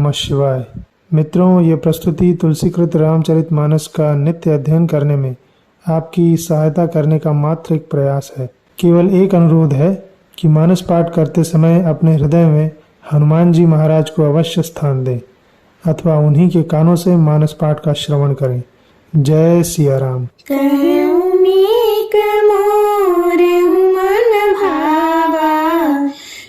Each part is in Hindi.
नमः शिवाय। मित्रों, ये प्रस्तुति तुलसीकृत रामचरितमानस का नित्य अध्ययन करने में आपकी सहायता करने का मात्र एक प्रयास है। केवल एक अनुरोध है कि मानस पाठ करते समय अपने हृदय में हनुमान जी महाराज को अवश्य स्थान दें अथवा उन्हीं के कानों से मानस पाठ का श्रवण करें। जय सिया राम।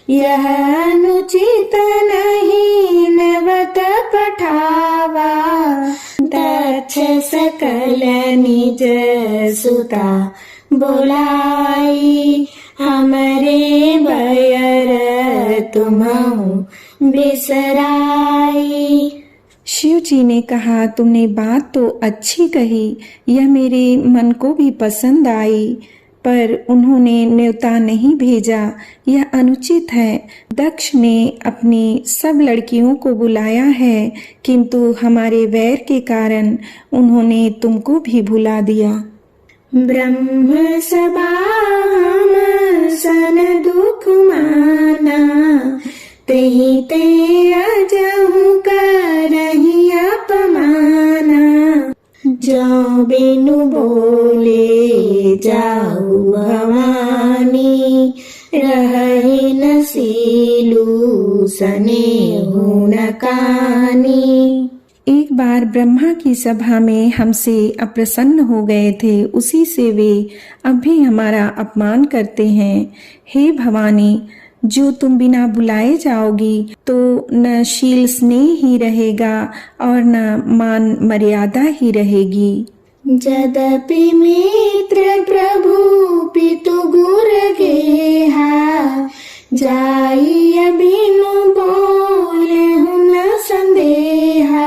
यह अनुचित नहीं नवत पठावा, दक्ष सकल निज सुता बुलाई, हमरे बयर तुम्हु बिसराई। शिव जी ने कहा, तुमने बात तो अच्छी कही, यह मेरे मन को भी पसंद आई, पर उन्होंने न्योता नहीं भेजा, यह अनुचित है। दक्ष ने अपनी सब लड़कियों को बुलाया है, किंतु हमारे वैर के कारण उन्होंने तुमको भी भुला दिया। ब्रह्म सभा हम सन दुख माना, तेहि ते अजहु करहि अपमाना, जो बिनु बोले जाऊ भवानी, रहि न सीलू सनेहु न कानी। एक बार ब्रह्मा की सभा में हमसे अप्रसन्न हो गए थे, उसी से वे अब भी हमारा अपमान करते हैं। हे भवानी, जो तुम बिना बुलाए जाओगी तो न शील स्नेह ही रहेगा और न मान मर्यादा ही रहेगी। जदपि मित्र प्रभु पितु गुर गेहा, जाई बिनु बोले न संदेहा,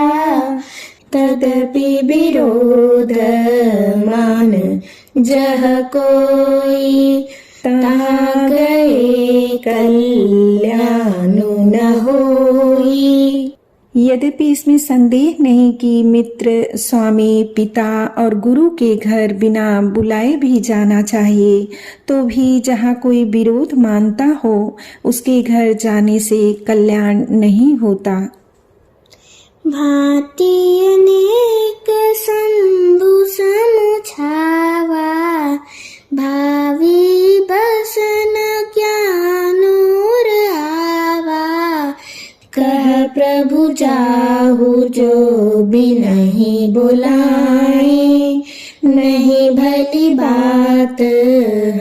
तदपि विरोध मान जह कोई, ता गए कल्याणु न होई। यद्यपि इसमें संदेह नहीं कि मित्र, स्वामी, पिता और गुरु के घर बिना बुलाए भी जाना चाहिए, तो भी जहाँ कोई विरोध मानता हो उसके घर जाने से कल्याण नहीं होता। भांति अनेक शंभु समुझावा, भावी बसन ज्ञानूर आवा, कह प्रभु जाहु जो बिनहि बुलाए, नहीं भली बात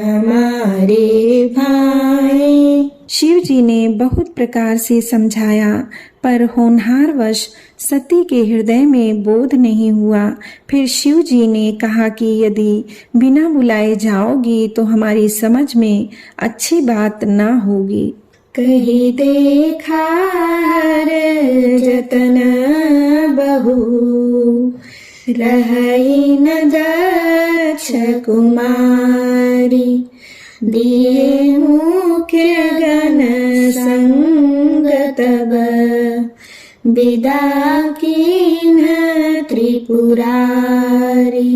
हमारे भाई। शिव जी ने बहुत प्रकार से समझाया, पर होनहारवश सती के हृदय में बोध नहीं हुआ। फिर शिव जी ने कहा कि यदि बिना बुलाए जाओगी तो हमारी समझ में अच्छी बात ना होगी। कही देखा हर जतन बहु, रही न दक्ष कुमारी, दिए मुख्य गण संग तब, विदा कीन्ह त्रिपुरारी।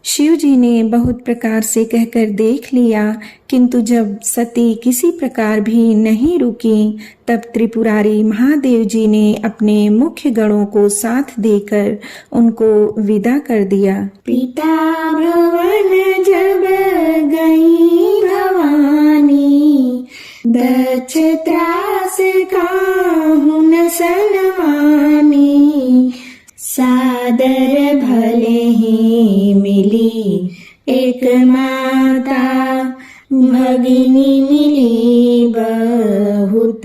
शिव जी ने बहुत प्रकार से कहकर देख लिया, किंतु जब सती किसी प्रकार भी नहीं रुकी, तब त्रिपुरारी महादेव जी ने अपने मुख्य गणों को साथ देकर उनको विदा कर दिया। पिता भवन जब गई भवानी, दक्ष त्रास काहू न सनमानी, सादर भले ही मिली एक माता, भगिनी मिली बहुत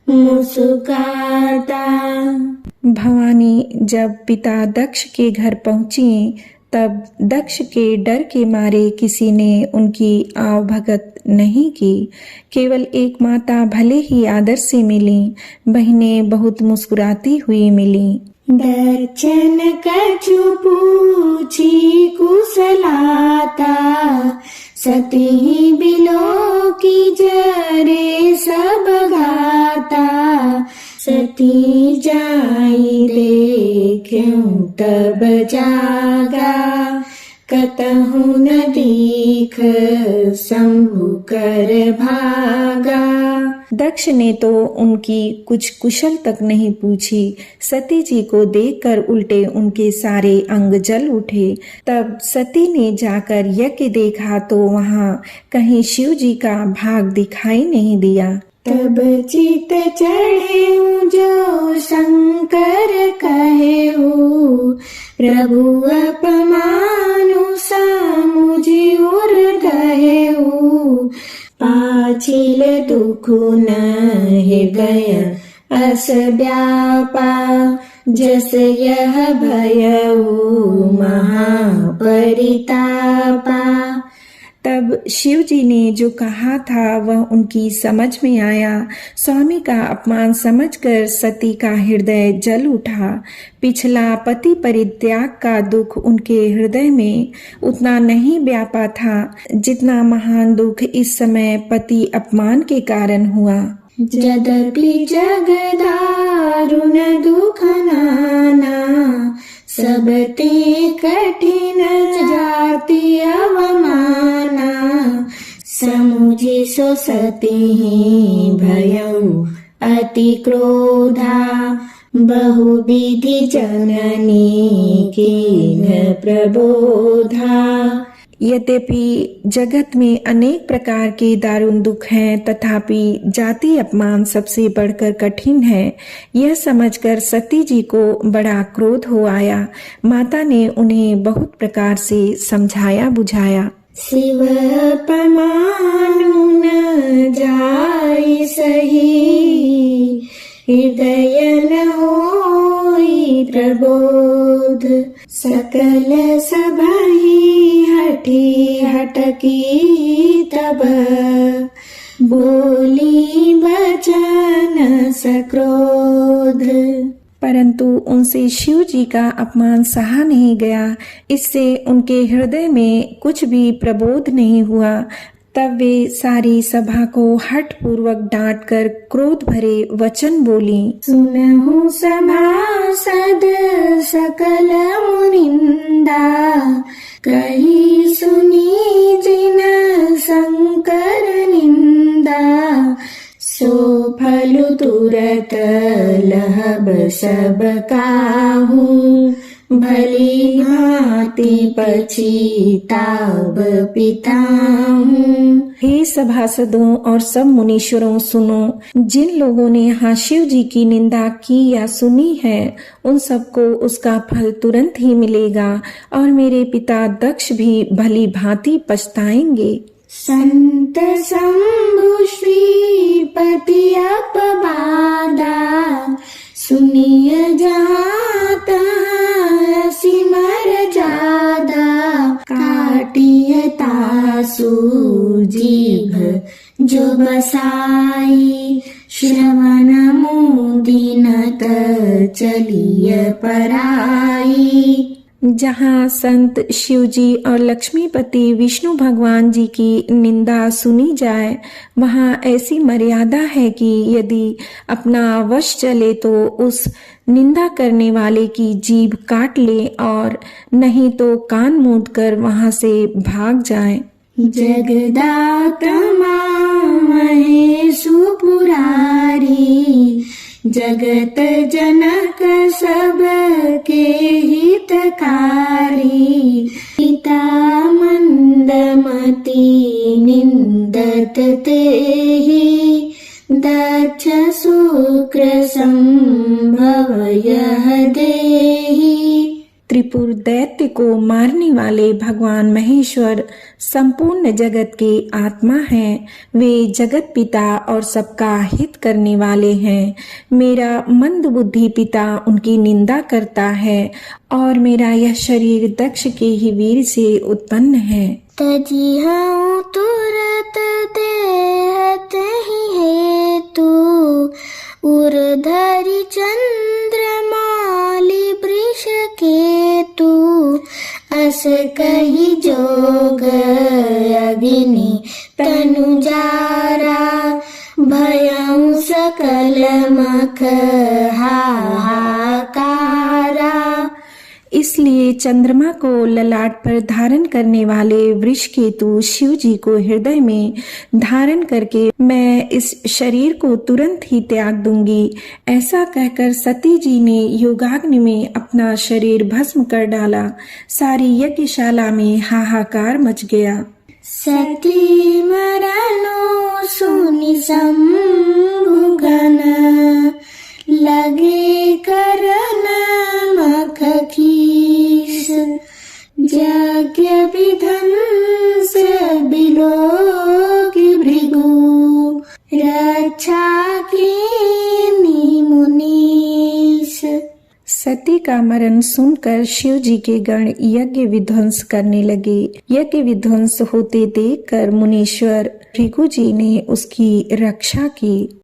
मुस्काता। भवानी जब पिता दक्ष के घर पहुंची, तब दक्ष के डर के मारे किसी ने उनकी आवभगत नहीं की। केवल एक माता भले ही आदर से मिली, बहनें बहुत मुस्कुराती हुई मिली। दर्शन कछु पूछी कुशलाता, सती बिलो की जरे सब घाता, सती जाई देखूं तब जागा, कत तहु न दीख शंभु कर भागा। दक्ष ने तो उनकी कुछ कुशल तक नहीं पूछी। सती जी को देखकर उल्टे उनके सारे अंग जल उठे। तब सती ने जाकर यज्ञ देखा तो वहाँ कहीं शिव जी का भाग दिखाई नहीं दिया। तब चित चढ़े जो शंकर कहे प्रभु अपमानु समुझि उर गहे। पाछिल दुख न हृदय अस व्यापा जस यह भयउ महापरितापा। तब शिव जी ने जो कहा था वह उनकी समझ में आया। स्वामी का अपमान समझकर सती का हृदय जल उठा। पिछला पति परित्याग का दुख उनके हृदय में उतना नहीं व्यापा था जितना महान दुख इस समय पति अपमान के कारण हुआ। यद्यपि जग दारुण दुख नाना सबते कठिन जाति अवमाना। समुझि सो सती भयउ अति क्रोधा बहुविधि जननी कीन्ह प्रबोधा। यद्यपि जगत में अनेक प्रकार के दारुण दुख हैं तथापि जाति अपमान सबसे बढ़कर कठिन है। यह समझकर सती जी को बड़ा क्रोध हो आया। माता ने उन्हें बहुत प्रकार से समझाया बुझाया। शिव अपमानु न जाय सही हृदय न होई प्रबोध। सकल सभहि हठी हटकी तब बोली वचन सक्रोध। परंतु उनसे शिव जी का अपमान सहा नहीं गया। इससे उनके हृदय में कुछ भी प्रबोध नहीं हुआ। तब वे सारी सभा को हठ पूर्वक डांट कर क्रोध भरे वचन बोली। सुनहु सभासद सकल मुनिंदा कही सुनी जिन शंकर निंदा। सो फल तुरत लहब सब काहू भली भांति पछिताब पिताहू। हे सभासदों और सब मुनीश्वरों सुनो, जिन लोगों ने यहाँ शिव जी की निंदा की या सुनी है उन सबको उसका फल तुरंत ही मिलेगा और मेरे पिता दक्ष भी भली भांति पछताएंगे। संत शंभु श्रीपति अपवादा सुनिय जहाँ तहाँ सिमर जादा। काटिय तासु जीभ जो बसाई श्रवण मुदिनत चलिय पराई। जहाँ संत शिव जी और लक्ष्मीपति विष्णु भगवान जी की निंदा सुनी जाए वहाँ ऐसी मर्यादा है कि यदि अपना वश चले तो उस निंदा करने वाले की जीभ काट ले और नहीं तो कान मूंद कर वहाँ से भाग जाए। जगदात्मा महेशु पुरारी जगत जनक सब के हितकारी। पिता मंदमती निंदत तेहि दक्ष शुक्र संभव यह देहि। त्रिपुर दैत्य को मारने वाले भगवान महेश्वर संपूर्ण जगत के आत्मा हैं। वे जगत पिता और सबका हित करने वाले हैं। मेरा मंद बुद्धि पिता उनकी निंदा करता है और मेरा यह शरीर दक्ष के ही वीर से उत्पन्न है। तजिहउ तुरत देहत ही हेतु उर्धरि चंद्रमाली वृष केतु। अस कही जोग अग्नि तनु जारा भयउ सकल मख हाहाकारा। इसलिए चंद्रमा को ललाट पर धारण करने वाले वृषकेतु शिव जी को हृदय में धारण करके मैं इस शरीर को तुरंत ही त्याग दूंगी, ऐसा कहकर सती जी ने योगाग्नि में अपना शरीर भस्म कर डाला। सारी यज्ञशाला में हाहाकार मच गया। सती मरनो सुनि शंभुगन, लगे करन मख खीस, यज्ञ विध्वंस बिलोक भृगु, रक्षा कीन्हि मुनीस। सती का मरण सुनकर शिव जी के गण यज्ञ विध्वंस करने लगे। यज्ञ विध्वंस होते देखकर मुनीश्वर भृगु जी ने उसकी रक्षा की।